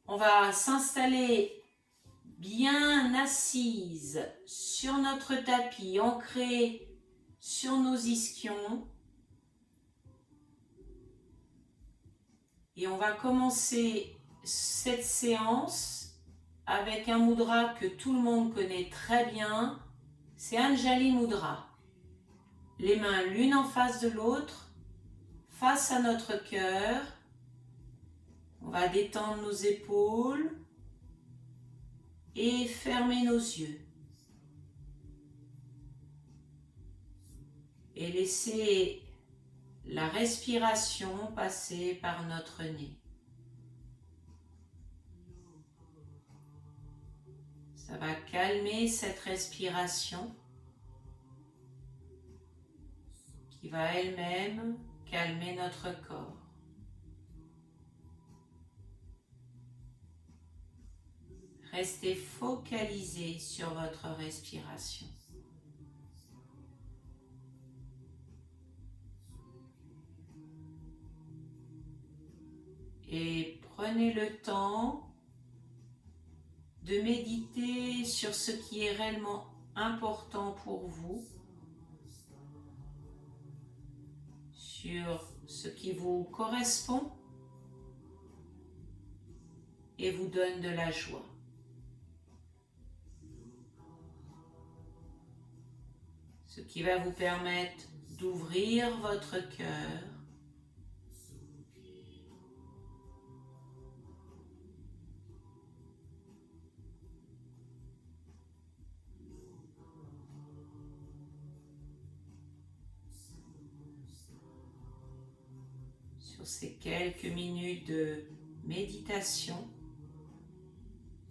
On va s'installer bien assise sur notre tapis, ancré sur nos ischions. Et on va commencer cette séance avec un mudra que tout le monde connaît très bien. C'est Anjali Mudra. Les mains l'une en face de l'autre, face à notre cœur. On va détendre nos épaules et fermer nos yeux. Et laisser la respiration passer par notre nez. Ça va calmer cette respiration qui va elle-même calmer notre corps. Restez focalisé sur votre respiration. Et prenez le temps de méditer sur ce qui est réellement important pour vous, sur ce qui vous correspond et vous donne de la joie. Ce qui va vous permettre d'ouvrir votre cœur sur ces quelques minutes de méditation.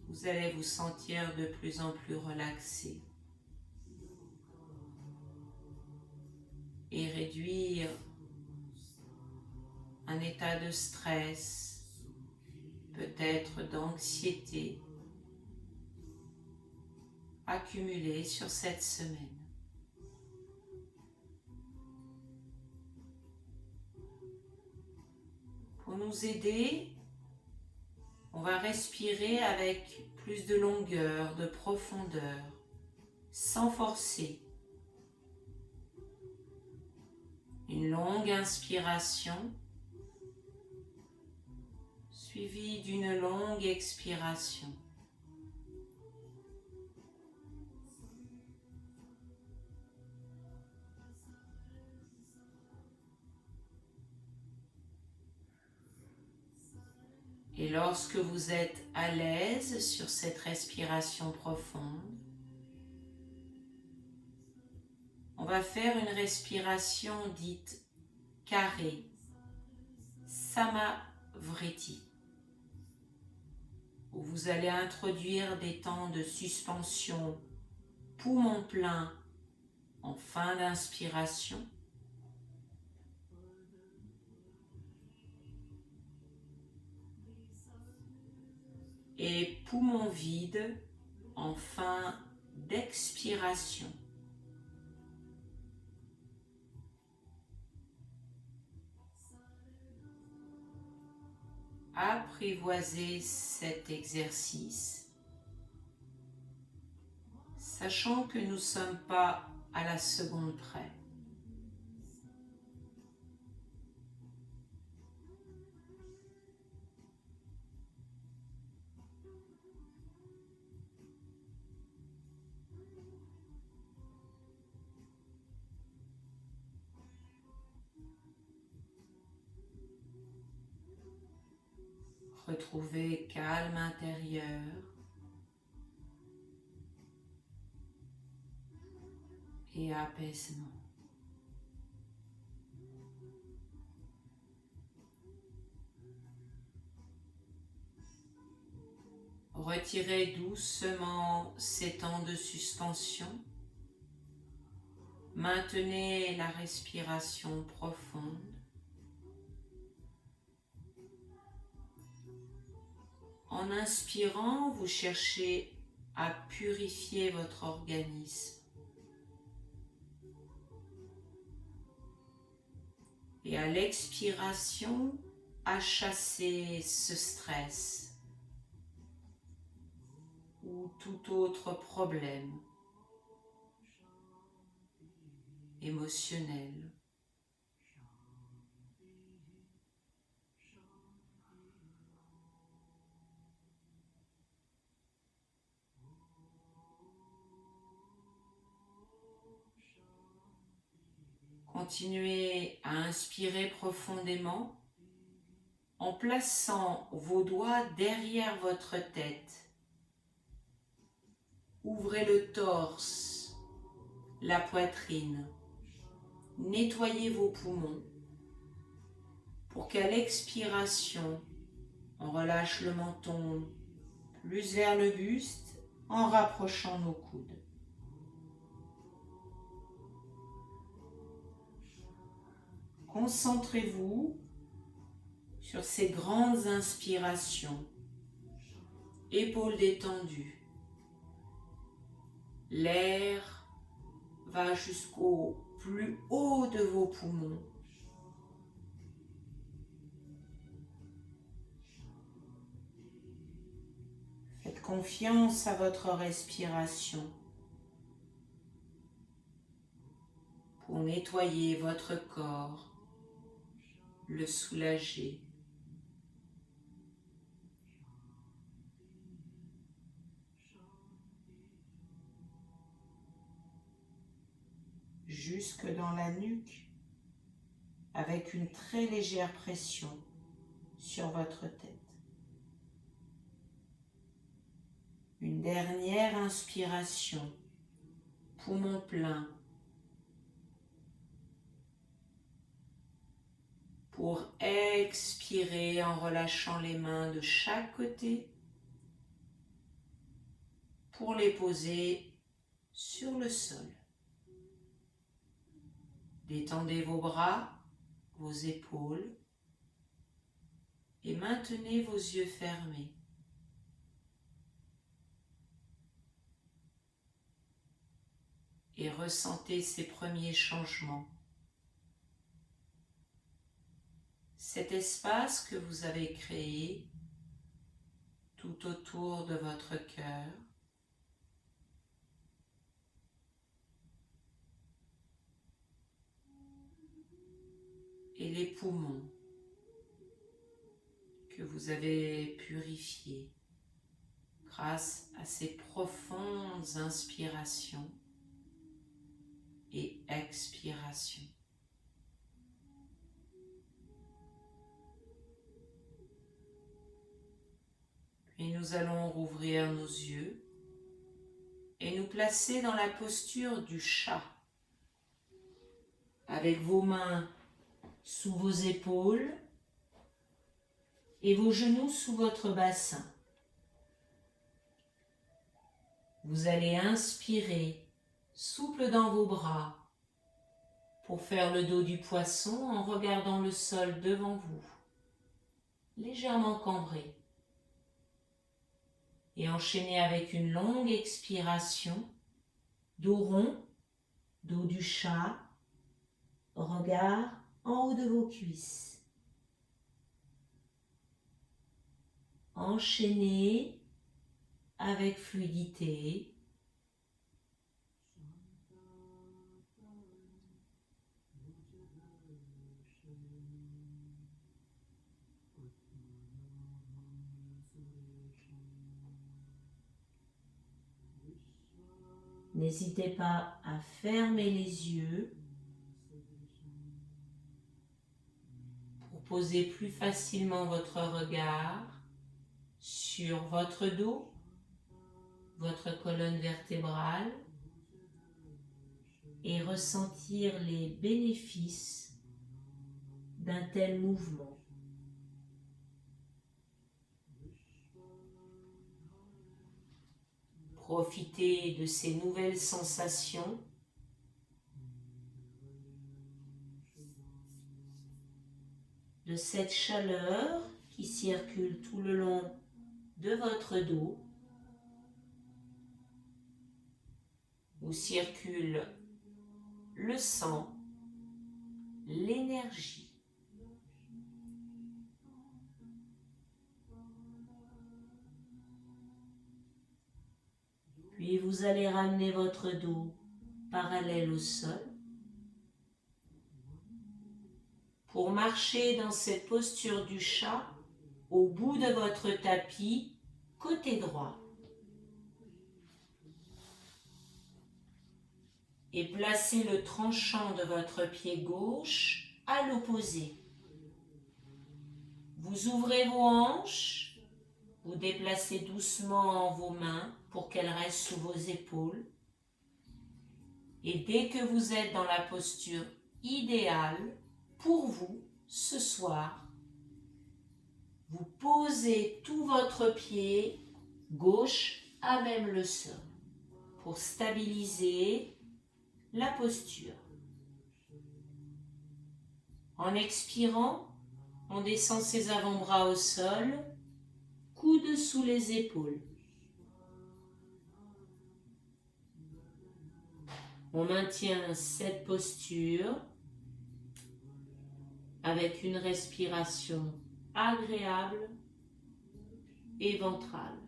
Vous allez vous sentir de plus en plus relaxé et réduire un état de stress, peut-être d'anxiété accumulé sur cette semaine. Pour nous aider, on va respirer avec plus de longueur, de profondeur, sans forcer. Une longue inspiration suivie d'une longue expiration. Et lorsque vous êtes à l'aise sur cette respiration profonde, on va faire une respiration dite carrée, Samavriti, où vous allez introduire des temps de suspension poumon plein en fin d'inspiration et poumon vide en fin d'expiration. Apprivoisez cet exercice, sachant que nous ne sommes pas à la seconde près. Retrouvez calme intérieur et apaisement. Retirez doucement ces temps de suspension. Maintenez la respiration profonde. En inspirant, vous cherchez à purifier votre organisme. Et à l'expiration, à chasser ce stress, ou tout autre problème émotionnel. Continuez à inspirer profondément en plaçant vos doigts derrière votre tête. Ouvrez le torse, la poitrine. Nettoyez vos poumons pour qu'à l'expiration, on relâche le menton plus vers le buste en rapprochant nos coudes. Concentrez-vous sur ces grandes inspirations, épaules détendues. L'air va jusqu'au plus haut de vos poumons. Faites confiance à votre respiration pour nettoyer votre corps, le soulager. Jusque dans la nuque, avec une très légère pression sur votre tête. Une dernière inspiration, poumon plein, pour expirer en relâchant les mains de chaque côté, pour les poser sur le sol. Détendez vos bras, vos épaules et maintenez vos yeux fermés. Et ressentez ces premiers changements. Cet espace que vous avez créé tout autour de votre cœur. Et les poumons que vous avez purifiés grâce à ces profondes inspirations et expirations. Puis nous allons rouvrir nos yeux et nous placer dans la posture du chat, avec vos mains sous vos épaules et vos genoux sous votre bassin. Vous allez inspirer, souple dans vos bras, pour faire le dos du poisson en regardant le sol devant vous, légèrement cambré. Et enchaînez avec une longue expiration, dos rond, dos du chat, regard en haut de vos cuisses. Enchaînez avec fluidité. N'hésitez pas à fermer les yeux pour poser plus facilement votre regard sur votre dos, votre colonne vertébrale et ressentir les bénéfices d'un tel mouvement. Profitez de ces nouvelles sensations de cette chaleur qui circule tout le long de votre dos, où circule le sang, l'énergie. Puis vous allez ramener votre dos parallèle au sol pour marcher dans cette posture du chat au bout de votre tapis, côté droit. Et placez le tranchant de votre pied gauche à l'opposé. Vous ouvrez vos hanches, vous déplacez doucement vos mains pour qu'elles restent sous vos épaules. Et dès que vous êtes dans la posture idéale pour vous ce soir, vous posez tout votre pied gauche à même le sol pour stabiliser la posture. En expirant, on descend ses avant-bras au sol, coudes sous les épaules. On maintient cette posture avec une respiration agréable et ventrale.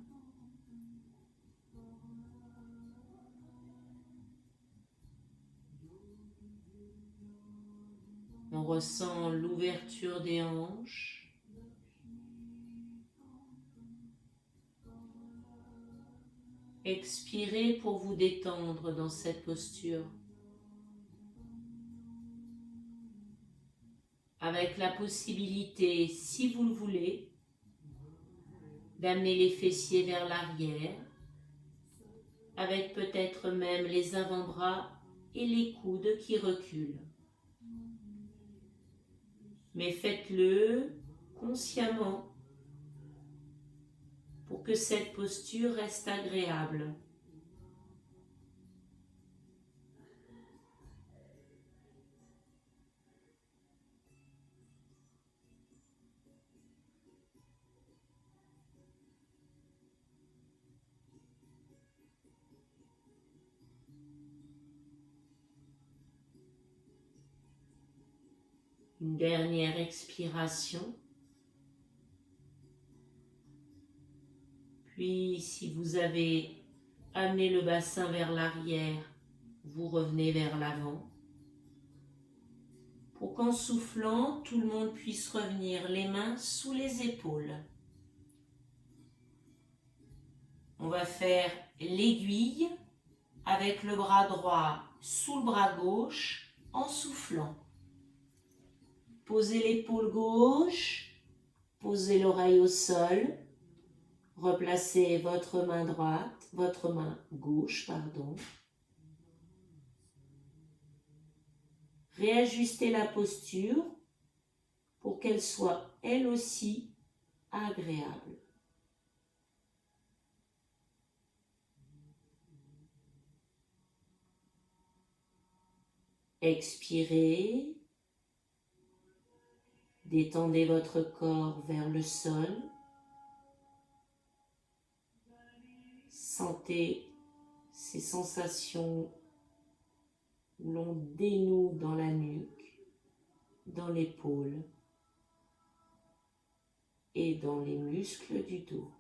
On ressent l'ouverture des hanches. Expirez pour vous détendre dans cette posture. Avec la possibilité, si vous le voulez, d'amener les fessiers vers l'arrière, avec peut-être même les avant-bras et les coudes qui reculent. Mais faites-le consciemment pour que cette posture reste agréable. Une dernière expiration. Puis, si vous avez amené le bassin vers l'arrière, vous revenez vers l'avant. Pour qu'en soufflant, tout le monde puisse revenir les mains sous les épaules. On va faire l'aiguille avec le bras droit sous le bras gauche en soufflant. Posez l'épaule gauche, posez l'oreille au sol, replacez votre main droite, votre main gauche, pardon. Réajustez la posture pour qu'elle soit elle aussi agréable. Expirez. Détendez votre corps vers le sol. Sentez ces sensations où l'on dénoue dans la nuque, dans l'épaule et dans les muscles du dos.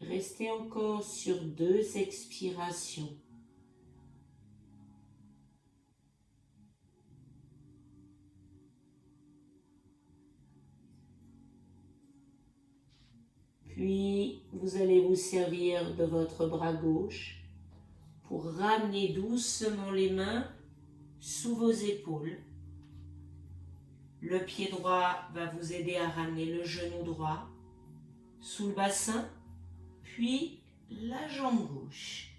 Restez encore sur 2 expirations. Puis, vous allez vous servir de votre bras gauche pour ramener doucement les mains sous vos épaules. Le pied droit va vous aider à ramener le genou droit sous le bassin, puis la jambe gauche.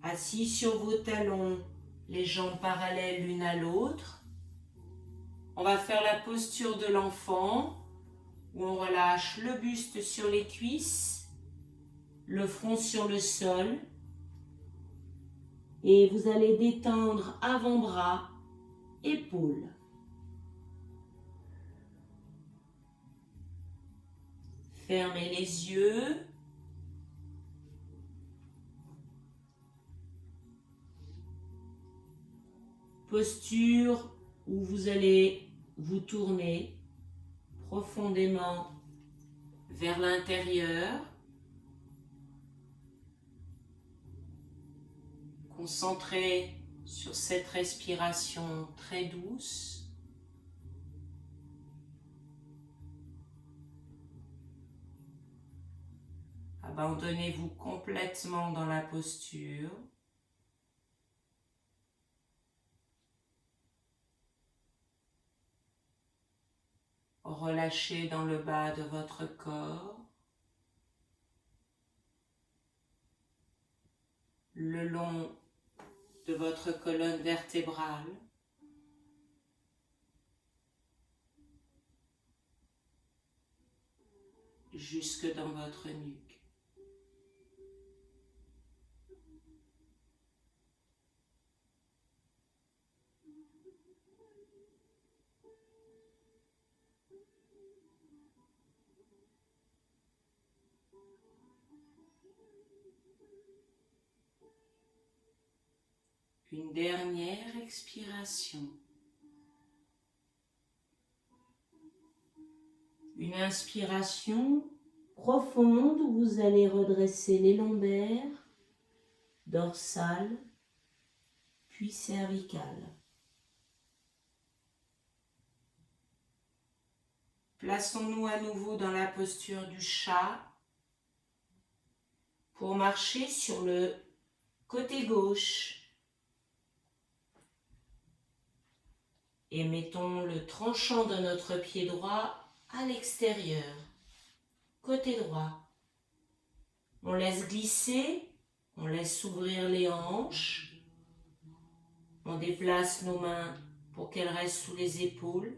Assis sur vos talons, les jambes parallèles l'une à l'autre. On va faire la posture de l'enfant où on relâche le buste sur les cuisses, le front sur le sol. Et vous allez détendre avant-bras, épaules. Fermez les yeux. Posture où vous allez vous tourner profondément vers l'intérieur. Concentrez sur cette respiration très douce. Abandonnez-vous complètement dans la posture. Relâchez dans le bas de votre corps, le long de votre colonne vertébrale, jusque dans votre nuque. Une dernière expiration. Une inspiration profonde où vous allez redresser les lombaires, dorsales, puis cervicales. Plaçons-nous à nouveau dans la posture du chat pour marcher sur le côté gauche. Et mettons le tranchant de notre pied droit à l'extérieur, côté droit. On laisse glisser, on laisse s'ouvrir les hanches. On déplace nos mains pour qu'elles restent sous les épaules.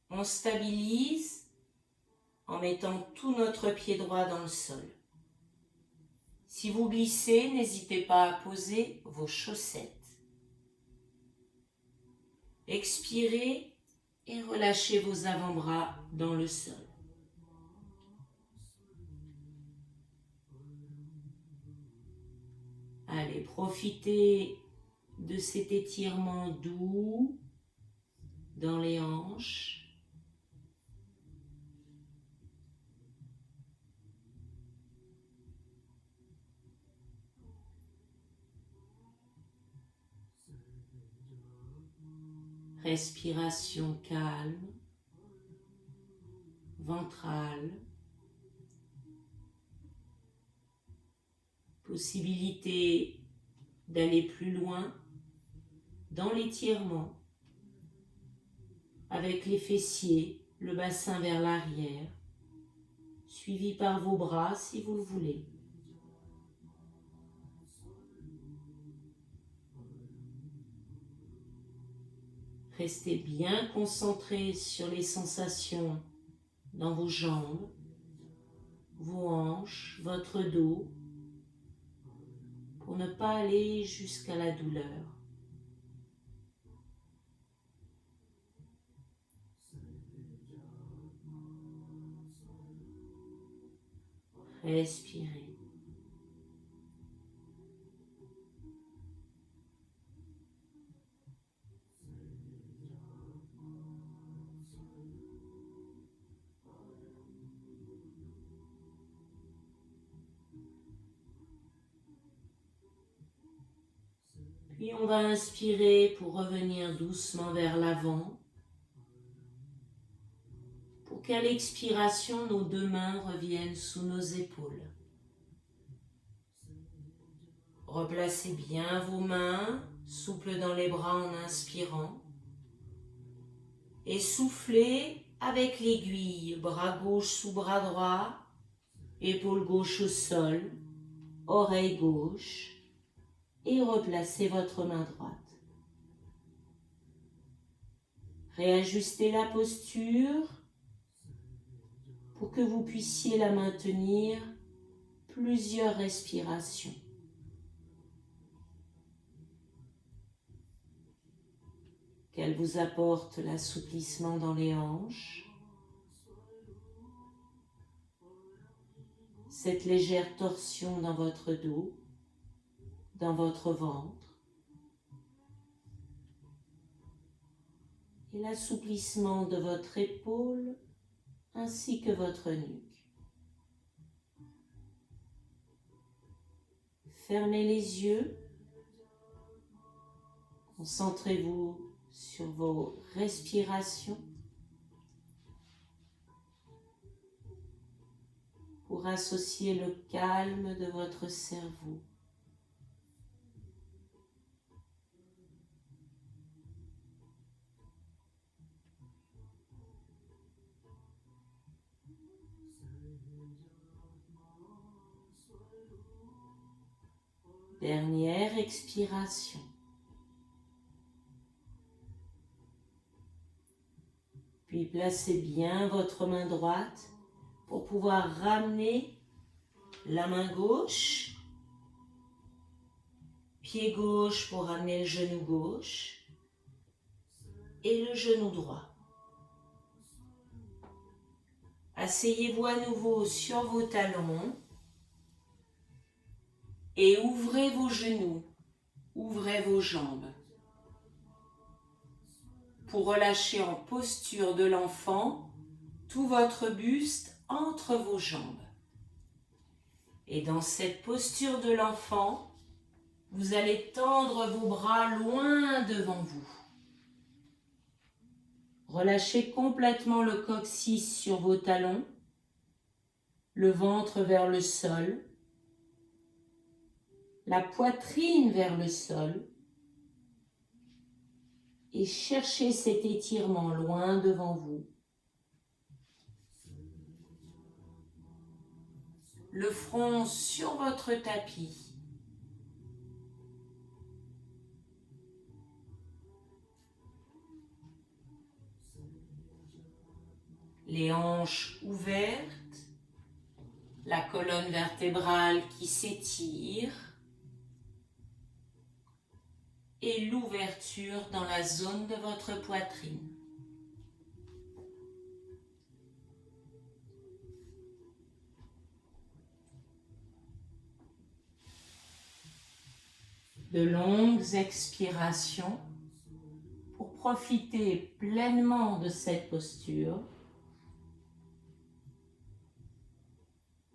On stabilise en mettant tout notre pied droit dans le sol. Si vous glissez, n'hésitez pas à poser vos chaussettes. Expirez et relâchez vos avant-bras dans le sol. Allez, profitez de cet étirement doux dans les hanches. Respiration calme, ventrale. Possibilité d'aller plus loin dans l'étirement avec les fessiers, le bassin vers l'arrière, suivi par vos bras si vous le voulez. Restez bien concentré sur les sensations dans vos jambes, vos hanches, votre dos, pour ne pas aller jusqu'à la douleur. Respirez. Puis on va inspirer pour revenir doucement vers l'avant. Pour qu'à l'expiration, nos deux mains reviennent sous nos épaules. Replacez bien vos mains, souples dans les bras en inspirant. Et soufflez avec l'aiguille, bras gauche sous bras droit, épaule gauche au sol, oreille gauche. Et replacez votre main droite. Réajustez la posture pour que vous puissiez la maintenir plusieurs respirations. Qu'elle vous apporte l'assouplissement dans les hanches, cette légère torsion dans votre dos, dans votre ventre, et l'assouplissement de votre épaule ainsi que votre nuque. Fermez les yeux, concentrez-vous sur vos respirations pour associer le calme de votre cerveau. Dernière expiration. Puis placez bien votre main droite pour pouvoir ramener la main gauche, pied gauche pour ramener le genou gauche et le genou droit. Asseyez-vous à nouveau sur vos talons et ouvrez vos genoux, ouvrez vos jambes. Pour relâcher en posture de l'enfant, tout votre buste entre vos jambes. Et dans cette posture de l'enfant, vous allez tendre vos bras loin devant vous. Relâchez complètement le coccyx sur vos talons, le ventre vers le sol, la poitrine vers le sol, et cherchez cet étirement loin devant vous. Le front sur votre tapis. Les hanches ouvertes, la colonne vertébrale qui s'étire et l'ouverture dans la zone de votre poitrine. De longues expirations pour profiter pleinement de cette posture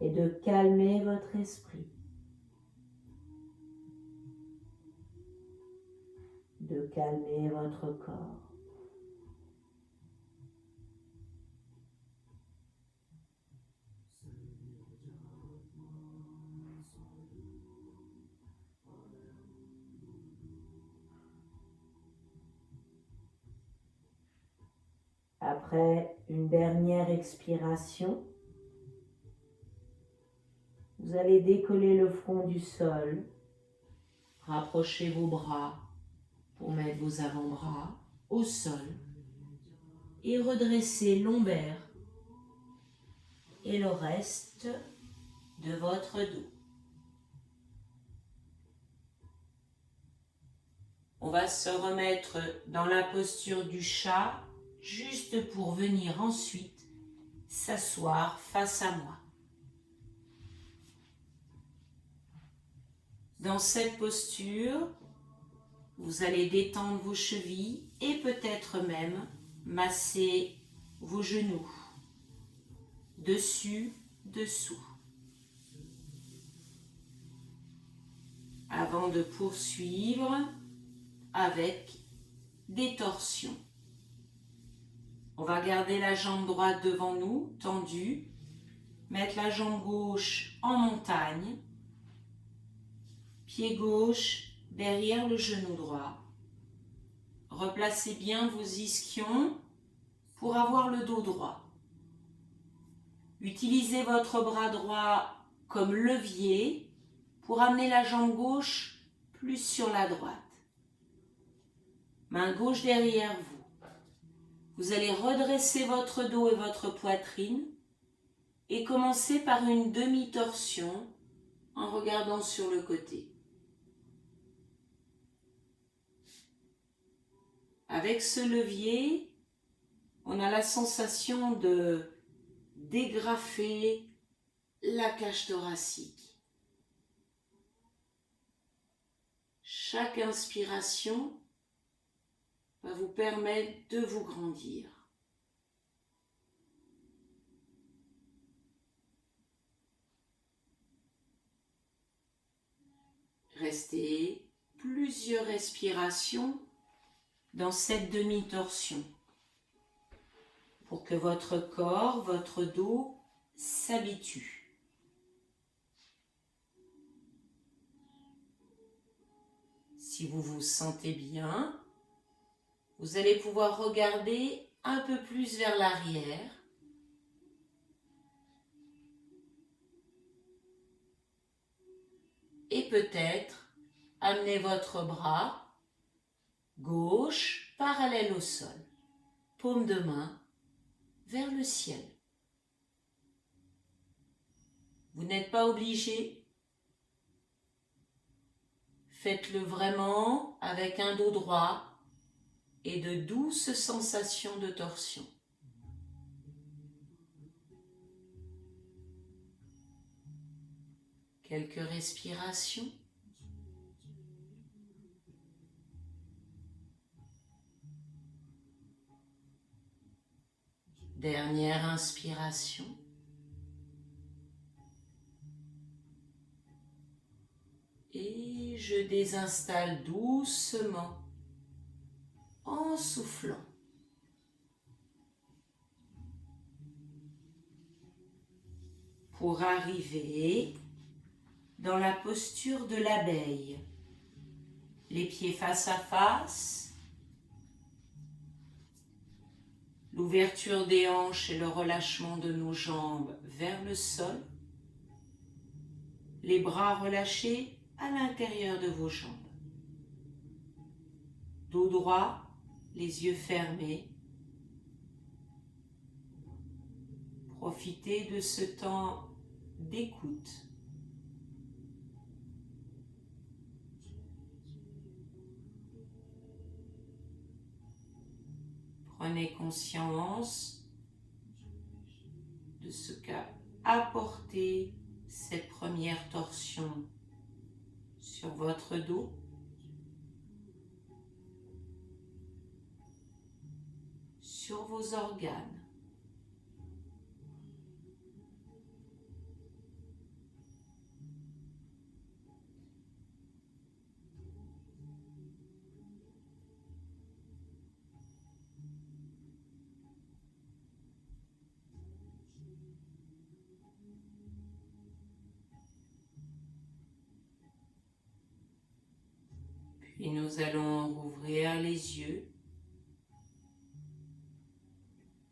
et de calmer votre esprit, de calmer votre corps. Après une dernière expiration, vous allez décoller le front du sol, rapprochez vos bras pour mettre vos avant-bras au sol et redresser lombaire et le reste de votre dos. On va se remettre dans la posture du chat, juste pour venir ensuite s'asseoir face à moi. Dans cette posture, vous allez détendre vos chevilles et peut-être même masser vos genoux, dessus, dessous. Avant de poursuivre avec des torsions. On va garder la jambe droite devant nous, tendue, mettre la jambe gauche en montagne, pied gauche derrière le genou droit. Replacez bien vos ischions pour avoir le dos droit. Utilisez votre bras droit comme levier pour amener la jambe gauche plus sur la droite. Main gauche derrière vous. Vous allez redresser votre dos et votre poitrine et commencer par une demi-torsion en regardant sur le côté. Avec ce levier, on a la sensation de dégrafer la cage thoracique. Chaque inspiration va vous permettre de vous grandir. Restez plusieurs respirations dans cette demi-torsion pour que votre corps, votre dos s'habitue. Si vous vous sentez bien, vous allez pouvoir regarder un peu plus vers l'arrière. Et peut-être amener votre bras gauche parallèle au sol, paume de main vers le ciel. Vous n'êtes pas obligé. Faites-le vraiment avec un dos droit et de douces sensations de torsion. Quelques respirations. Dernière inspiration. Et je désinstalle doucement en soufflant. Pour arriver dans la posture de l'abeille. Les pieds face à face. L'ouverture des hanches et le relâchement de nos jambes vers le sol. Les bras relâchés à l'intérieur de vos jambes. Dos droit, les yeux fermés. Profitez de ce temps d'écoute. Prenez conscience de ce qu'a apporté cette première torsion sur votre dos. Sur vos organes. Puis nous allons rouvrir les yeux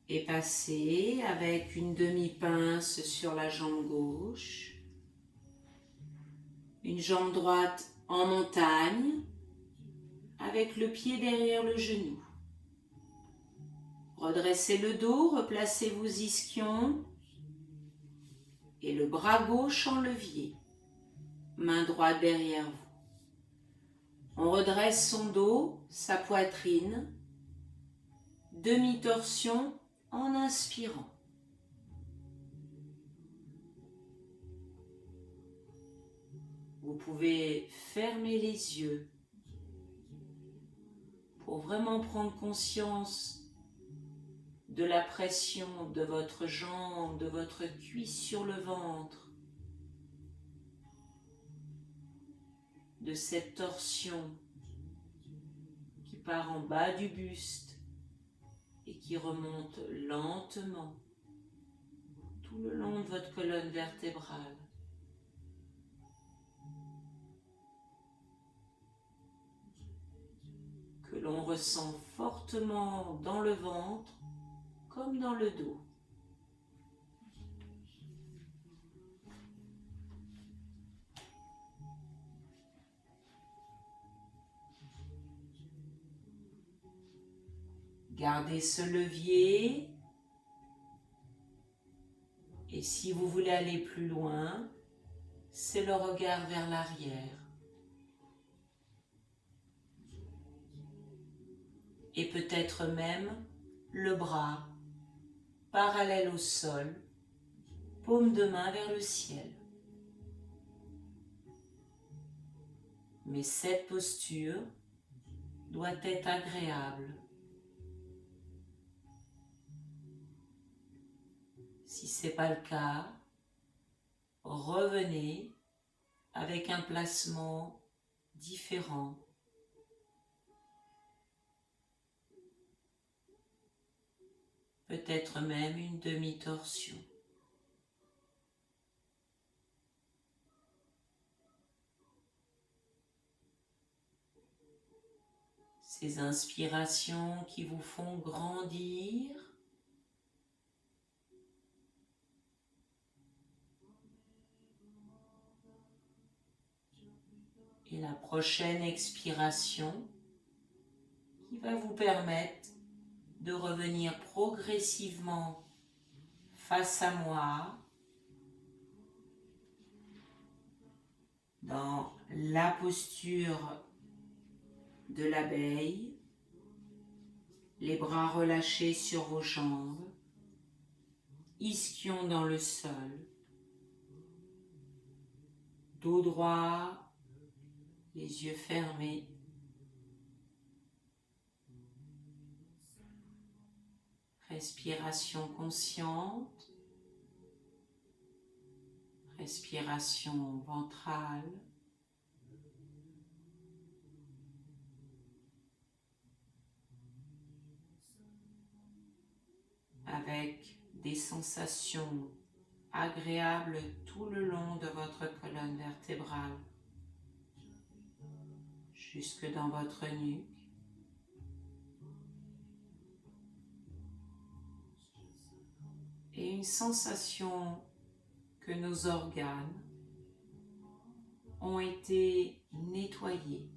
et passer avec une demi-pince sur la jambe gauche, une jambe droite en montagne avec le pied derrière le genou. Redressez le dos, replacez vos ischions et le bras gauche en levier, main droite derrière vous. On redresse son dos, sa poitrine, demi-torsion en inspirant. Vous pouvez fermer les yeux pour vraiment prendre conscience de la pression de votre jambe, de votre cuisse sur le ventre, de cette torsion qui part en bas du buste et qui remonte lentement tout le long de votre colonne vertébrale. Que l'on ressent fortement dans le ventre comme dans le dos. Gardez ce levier et si vous voulez aller plus loin, c'est le regard vers l'arrière. Et peut-être même le bras parallèle au sol paumes de main vers le ciel. Mais cette posture doit être agréable. Si ce n'est pas le cas, revenez avec un placement différent. Peut-être même une demi-torsion. Ces inspirations qui vous font grandir et la prochaine expiration qui va vous permettre de revenir progressivement face à moi dans la posture de l'abeille, les bras relâchés sur vos jambes, ischion dans le sol, dos droit, les yeux fermés. Respiration consciente, respiration ventrale. Avec des sensations agréables tout le long de votre colonne vertébrale, jusque dans votre nuque. Et une sensation que nos organes ont été nettoyés.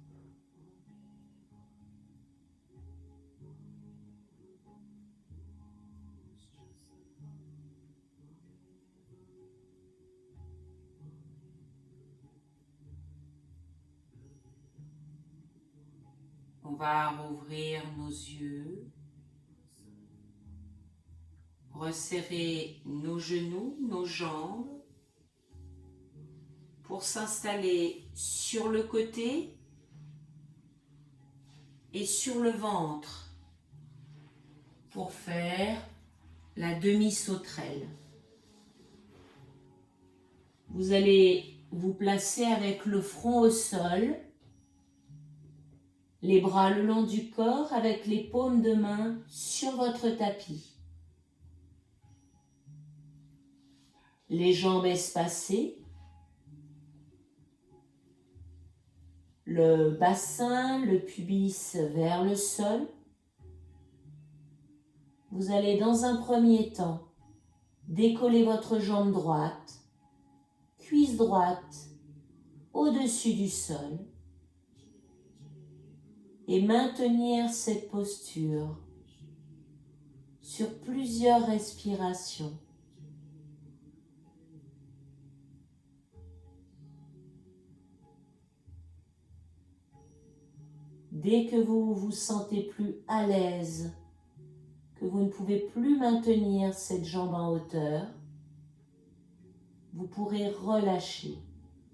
On va rouvrir nos yeux, resserrer nos genoux, nos jambes, pour s'installer sur le côté et sur le ventre, pour faire la demi-sauterelle. Vous allez vous placer avec le front au sol, les bras le long du corps avec les paumes de main sur votre tapis. Les jambes espacées, le bassin, le pubis vers le sol. Vous allez dans un premier temps décoller votre jambe droite, cuisse droite au-dessus du sol et maintenir cette posture sur plusieurs respirations. Dès que vous vous sentez plus à l'aise, que vous ne pouvez plus maintenir cette jambe en hauteur, vous pourrez relâcher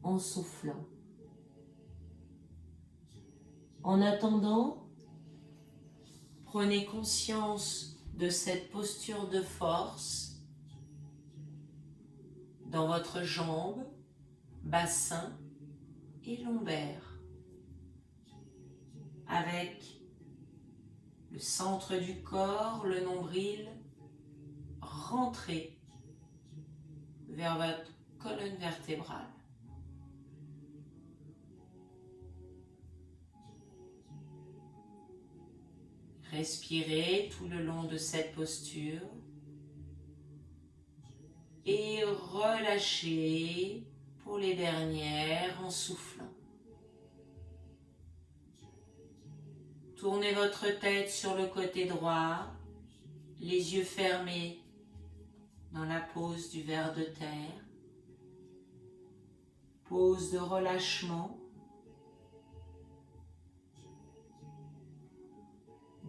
en soufflant. En attendant, prenez conscience de cette posture de force dans votre jambe, bassin et lombaire, avec le centre du corps, le nombril, rentré vers votre colonne vertébrale. Respirez tout le long de cette posture et relâchez pour les dernières en soufflant. Tournez votre tête sur le côté droit, les yeux fermés dans la pose du ver de terre. Pose de relâchement.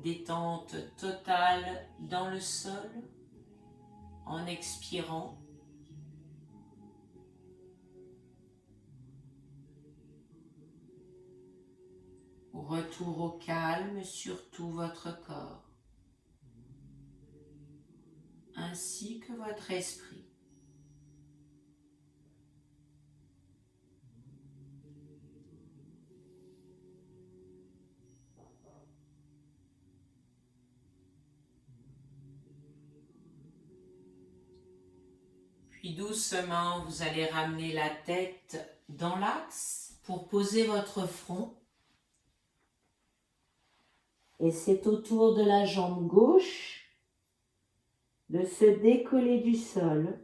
Détente totale dans le sol en expirant Retour au calme sur tout votre corps, ainsi que votre esprit. Puis doucement, vous allez ramener la tête dans l'axe pour poser votre front. Et c'est au tour de la jambe gauche de se décoller du sol.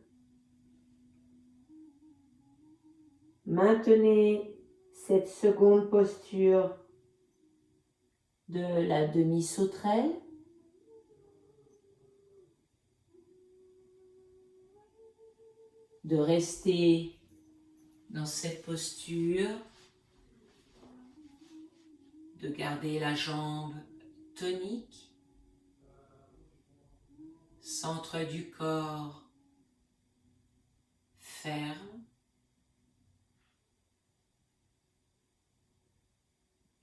Maintenez cette seconde posture de la demi-sauterelle. De rester dans cette posture, de garder la jambe tonique, centre du corps ferme,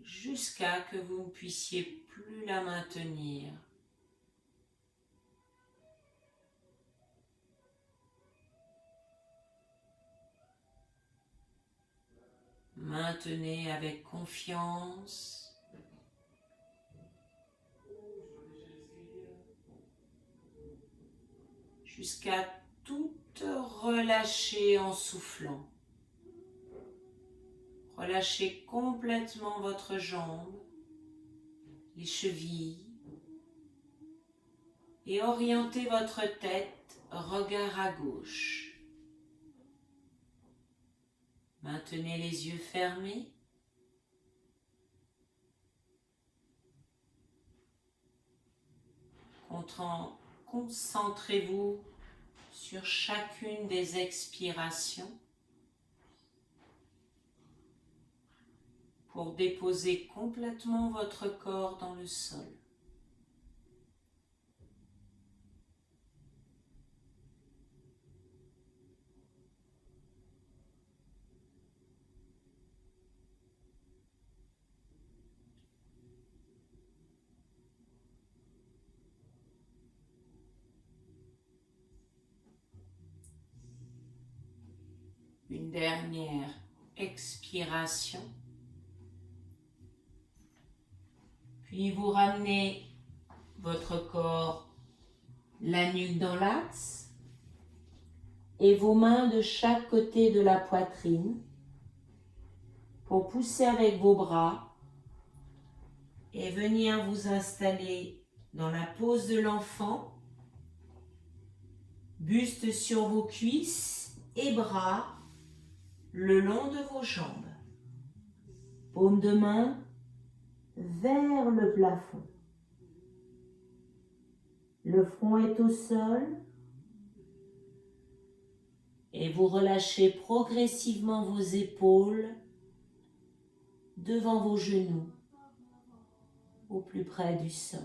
jusqu'à que vous ne puissiez plus la maintenir. Maintenez avec confiance. Jusqu'à tout relâcher en soufflant. Relâchez complètement votre jambe, les chevilles et orientez votre tête, regard à gauche. Maintenez les yeux fermés. Concentrez-vous sur chacune des expirations pour déposer complètement votre corps dans le sol. Une dernière expiration. Puis vous ramenez votre corps, la nuque dans l'axe et vos mains de chaque côté de la poitrine pour pousser avec vos bras et venir vous installer dans la pose de l'enfant, buste sur vos cuisses et bras le long de vos jambes. Paume de main vers le plafond. Le front est au sol et vous relâchez progressivement vos épaules devant vos genoux au plus près du sol.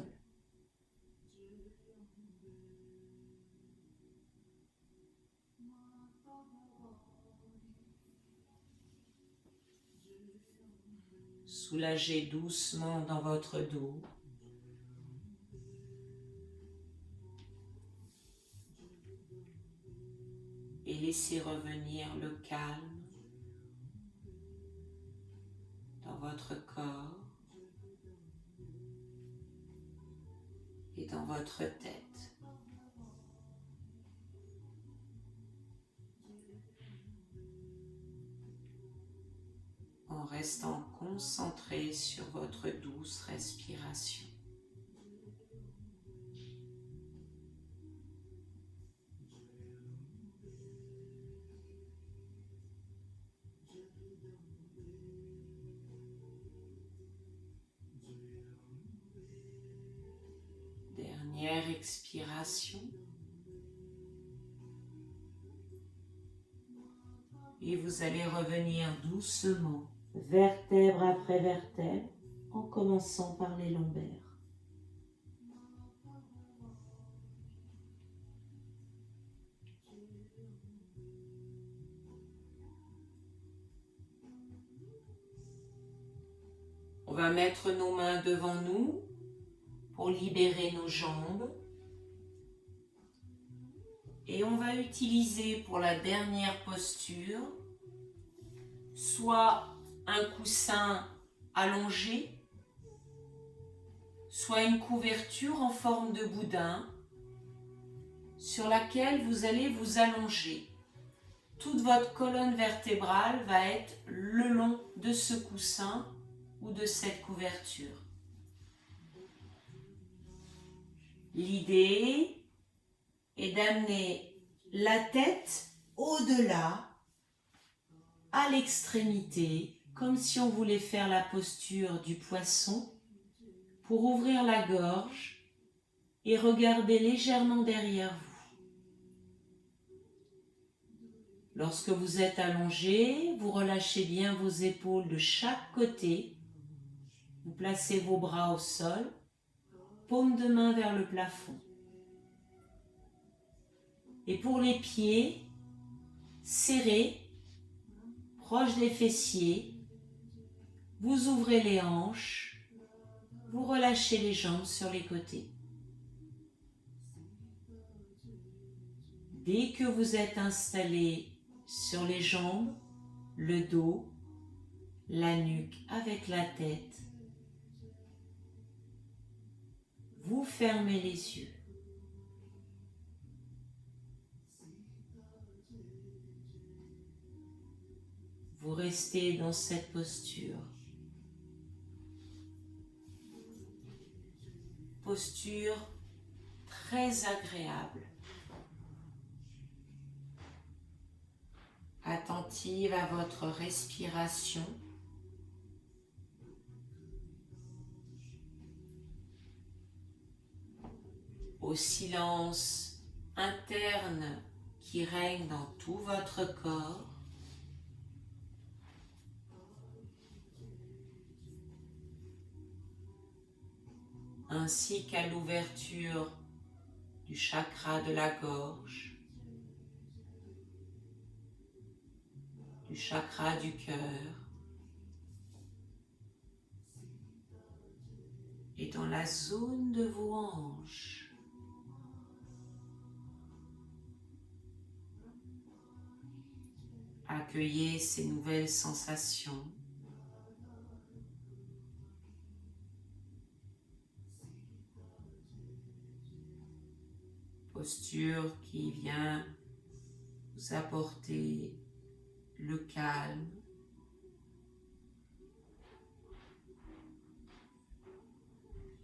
Soulagez doucement dans votre dos. Et laissez revenir le calme dans votre corps et dans votre tête. En restant concentré sur votre douce respiration. Dernière expiration. Et vous allez revenir doucement, vertèbre après vertèbre, en commençant par les lombaires. va mettre nos mains devant nous pour libérer nos jambes. Et on va utiliser pour la dernière posture soit un coussin allongé, soit une couverture en forme de boudin sur laquelle vous allez vous allonger. Toute votre colonne vertébrale va être le long de ce coussin ou de cette couverture. L'idée est d'amener la tête au-delà, à l'extrémité, comme si on voulait faire la posture du poisson, pour ouvrir la gorge et regarder légèrement derrière vous. Lorsque vous êtes allongé, vous relâchez bien vos épaules de chaque côté. Vous placez vos bras au sol, paume de main vers le plafond. Et pour les pieds, serrés, proches des fessiers, vous ouvrez les hanches, vous relâchez les jambes sur les côtés. Dès que vous êtes installé sur les jambes, le dos, la nuque avec la tête, vous fermez les yeux. Vous restez dans cette posture. Posture très agréable. Attentive à votre respiration. Au silence interne qui règne dans tout votre corps. Ainsi qu'à l'ouverture du chakra de la gorge, du chakra du cœur et dans la zone de vos hanches. Accueillez ces nouvelles sensations. Posture qui vient vous apporter le calme,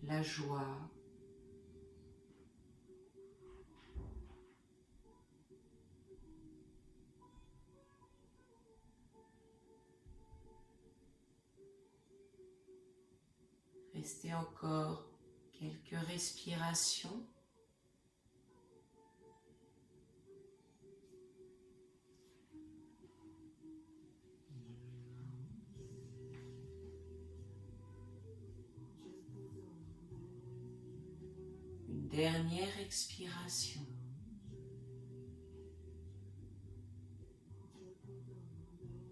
la joie, restez encore quelques respirations. Une dernière expiration.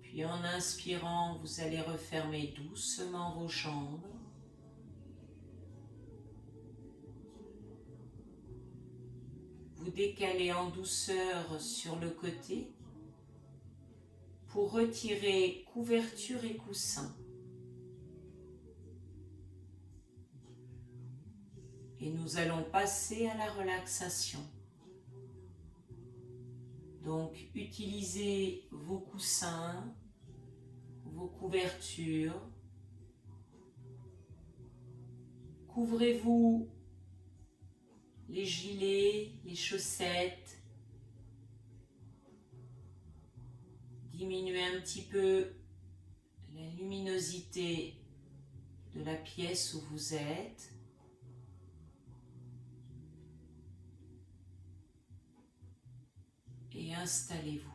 Puis en inspirant, vous allez refermer doucement vos jambes. Vous décalez en douceur sur le côté pour retirer couverture et coussin. Et nous allons passer à la relaxation. Donc, utilisez vos coussins, vos couvertures. Couvrez-vous les gilets, les chaussettes. Diminuez un petit peu la luminosité de la pièce où vous êtes. Et installez-vous.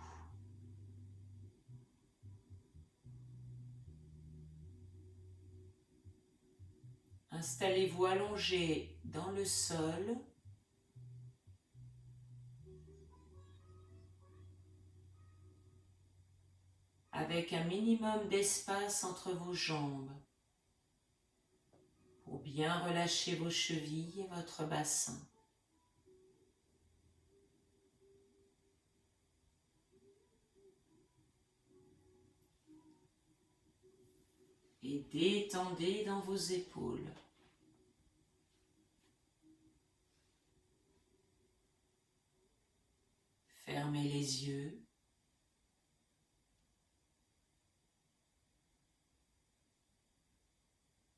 Installez-vous allongé dans le sol. Avec un minimum d'espace entre vos jambes. pour bien relâcher vos chevilles et votre bassin. Et détendez dans vos épaules. Fermez les yeux.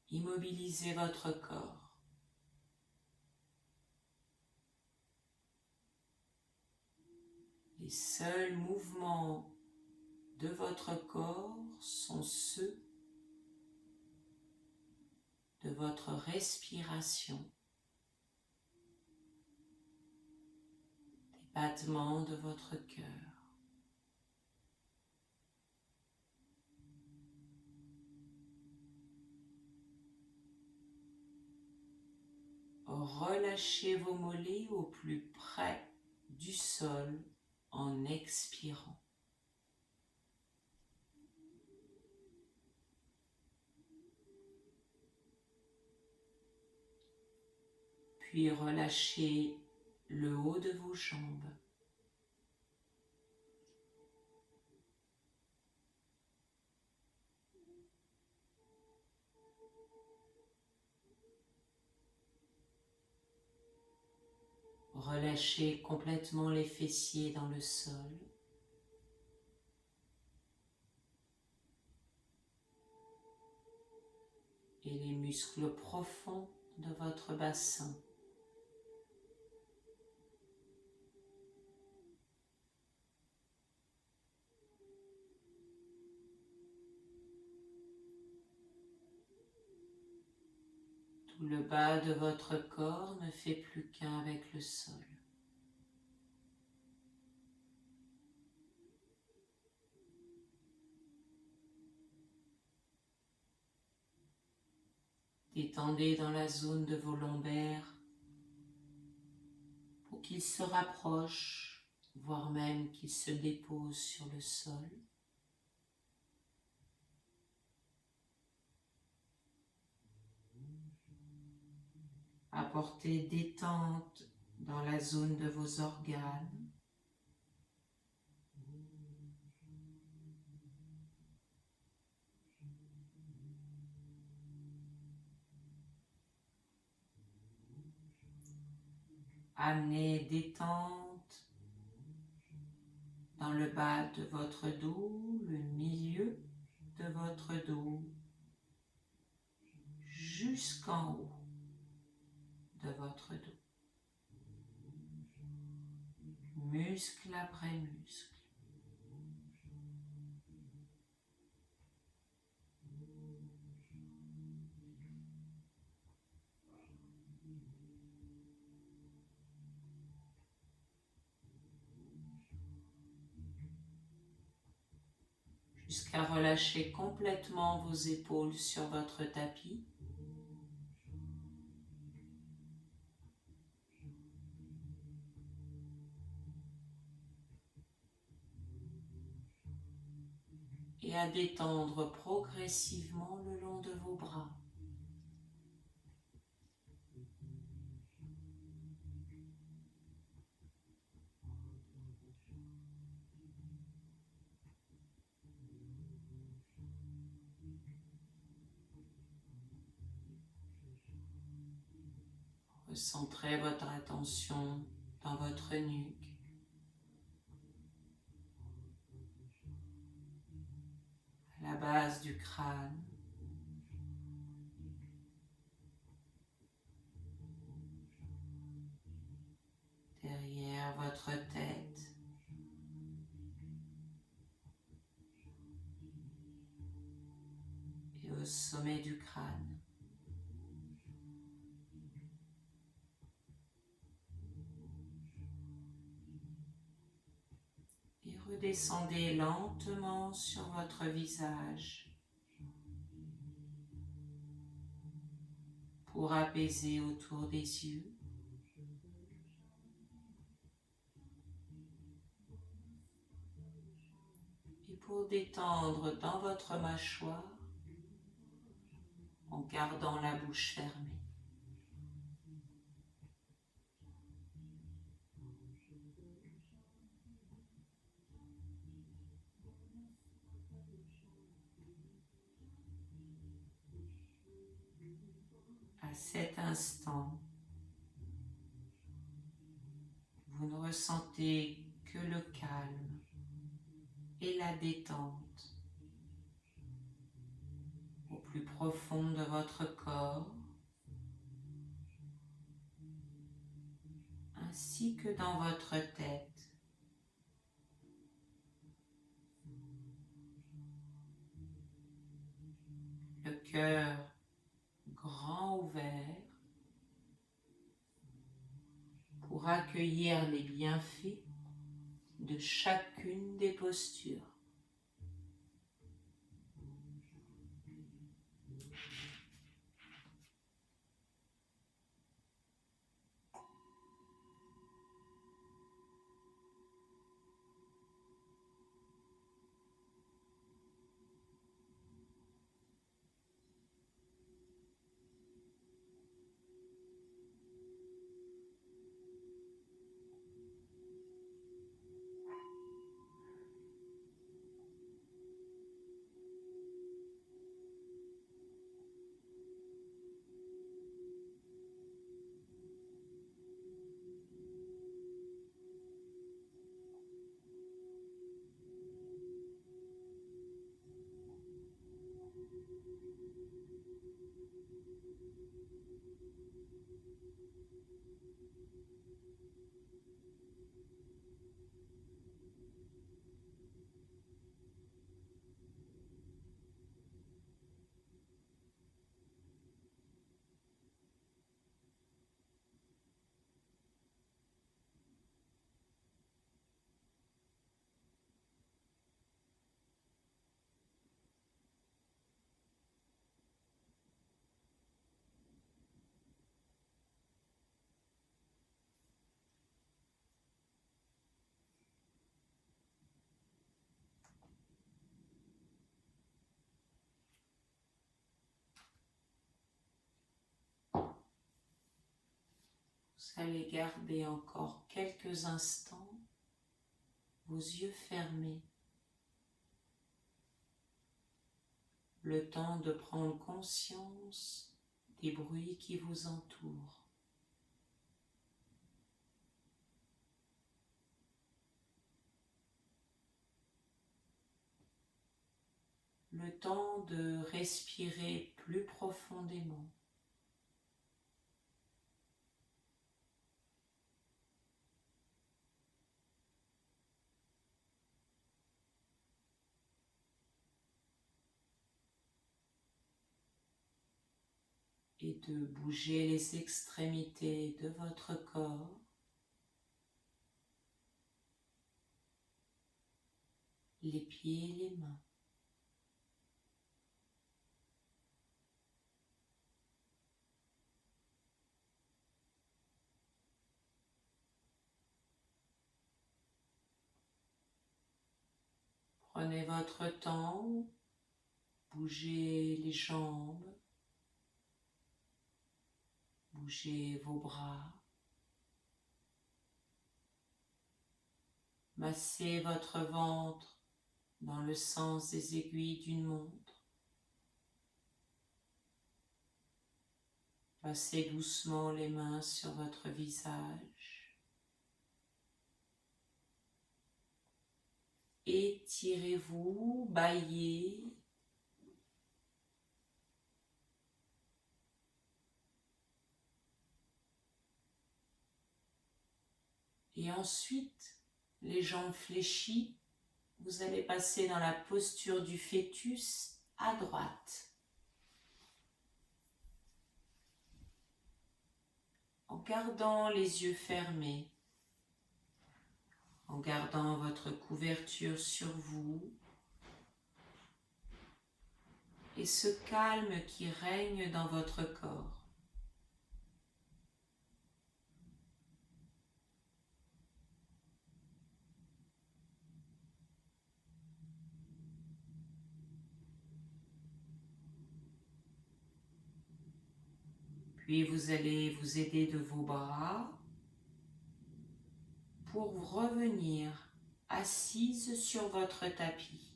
Immobilisez votre corps. Les seuls mouvements de votre corps sont ceux de votre respiration, des battements de votre cœur. Relâchez vos mollets au plus près du sol en expirant. Puis relâchez le haut de vos jambes. Relâchez complètement les fessiers dans le sol. Et les muscles profonds de votre bassin. Tout le bas de votre corps ne fait plus qu'un avec le sol. Détendez dans la zone de vos lombaires pour qu'ils se rapprochent, voire même qu'ils se déposent sur le sol. Apportez détente dans la zone de vos organes. Amenez détente dans le bas de votre dos, le milieu de votre dos, jusqu'en haut de votre dos, muscle après muscle. Jusqu'à relâcher complètement vos épaules sur votre tapis. Et à détendre progressivement le long de vos bras. Recentrez votre attention dans votre nuque. À la base du crâne. Derrière votre tête. Et au sommet du crâne. Et redescendez lentement sur votre visage pour apaiser autour des yeux. Et pour détendre dans votre mâchoire en gardant la bouche fermée. À cet instant, vous ne ressentez que le calme et la détente au plus profond de votre corps, ainsi que dans votre tête. Le cœur grand ouvert pour accueillir les bienfaits de chacune des postures. Vous allez garder encore quelques instants vos yeux fermés, le temps de prendre conscience des bruits qui vous entourent. Le temps de respirer plus profondément. Et de bouger les extrémités de votre corps, les pieds et les mains. Prenez votre temps, bougez les jambes, bougez vos bras, massez votre ventre dans le sens des aiguilles d'une montre. Passez doucement les mains sur votre visage. Étirez-vous, bâillez. Et ensuite, les jambes fléchies, vous allez passer dans la posture du fœtus à droite. En gardant les yeux fermés, en gardant votre couverture sur vous et ce calme qui règne dans votre corps. Puis vous allez vous aider de vos bras pour revenir assise sur votre tapis.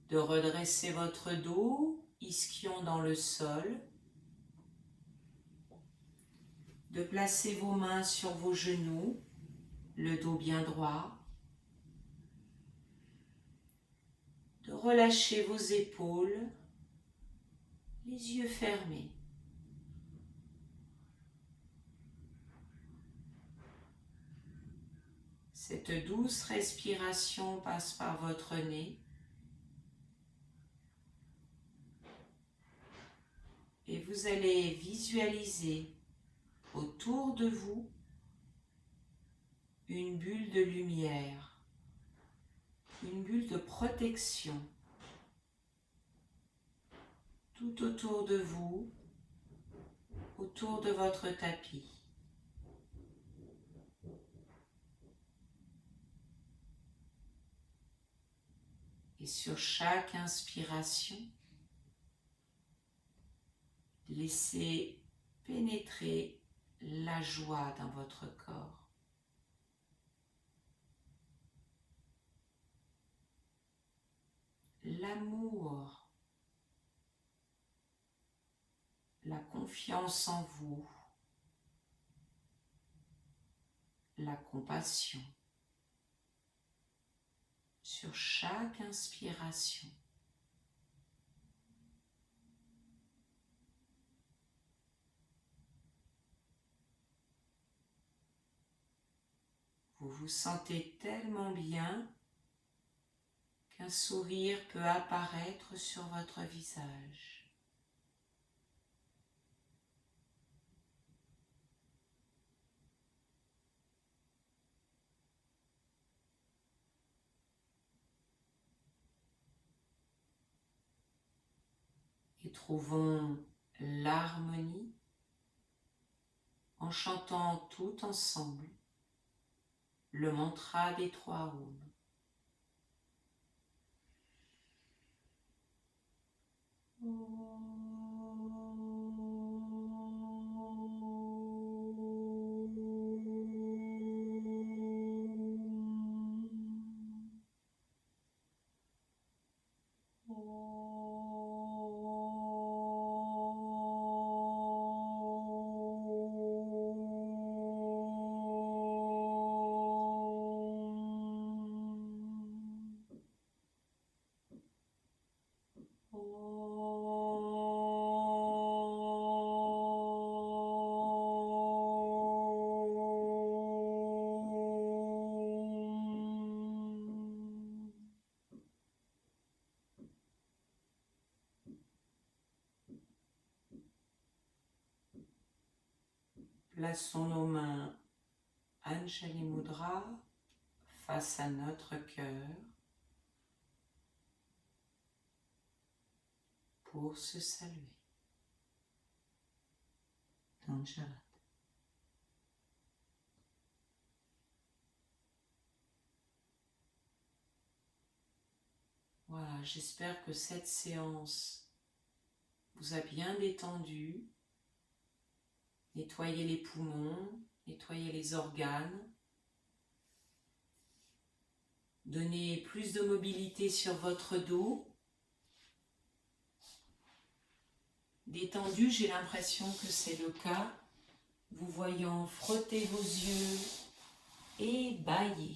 De redresser votre dos, ischion dans le sol. De placer vos mains sur vos genoux, le dos bien droit. De relâcher vos épaules, les yeux fermés. Cette douce respiration passe par votre nez et vous allez visualiser autour de vous une bulle de lumière, une bulle de protection. Tout autour de vous, autour de votre tapis. Et sur chaque inspiration, laissez pénétrer la joie dans votre corps. L'amour, la confiance en vous, la compassion. Sur chaque inspiration, vous vous sentez tellement bien qu'un sourire peut apparaître sur votre visage. Et trouvons l'harmonie en chantant tout ensemble le mantra des 3 Om. Plaçons nos mains Anjali Mudra face à notre cœur pour se saluer. Danjarat. Voilà, j'espère que cette séance vous a bien détendu. Nettoyez les poumons, nettoyez les organes. Donnez plus de mobilité sur votre dos. Détendu, j'ai l'impression que c'est le cas. Vous voyant frotter vos yeux et bâiller.